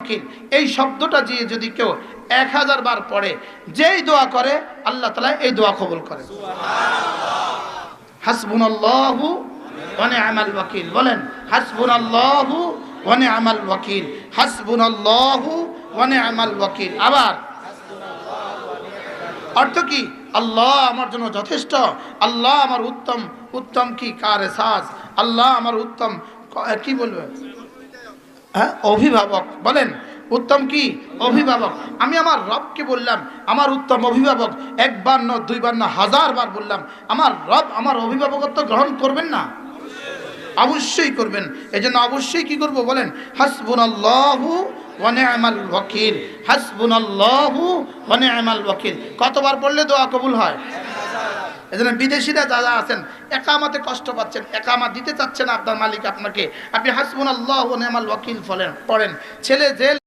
ওয়াকিল এই শব্দটা দিয়ে যদি কেউ 1000 বার পড়ে, যেই দোয়া করে আল্লাহ তাআলা এই দোয়া কবুল করে। হাসবুনাল্লাহু ওয়া নি'মাল ওয়াকিল, বলেন হাসবুনাল্লাহু ওয়া নি'মাল ওয়াকিল, হাসবুনাল্লাহু ওয়া নি'মাল ওয়াকিল। আবার অর্থ কি? আল্লাহ আমার জন্য যথেষ্ট, আল্লাহ আমার উত্তম, উত্তম কি কারে সাজ, আল্লাহ আমার উত্তম কি বলবে, হ্যাঁ অভিভাবক, বলেন উত্তম কি অভিভাবক। আমি আমার রবকে বললাম আমার উত্তম অভিভাবক, একবার না দুইবার না 1000 বার বললাম, আমার রব আমার অভিভাবকত্ব গ্রহণ করবেন না? অবশ্যই করবেন। এজন্য অবশ্যই কি করব বলেন, হাসবুনাল্লাহু ওয়া নি'মাল ওয়াকিল, হাসবুনাল্লাহু ওয়া নি'মাল ওয়াকিল। কতবার পড়লে দোয়া কবুল হয়? এজন্য বিদেশিরা যারা আছেন একামাতে কষ্ট পাচ্ছেন, একামাত দিতে চাচ্ছেন আপনার মালিক আপনাকে, আপনি হাসবুনাল্লাহু ওয়া নি'মাল ওয়াকিল পড়েন। ছেলে জেল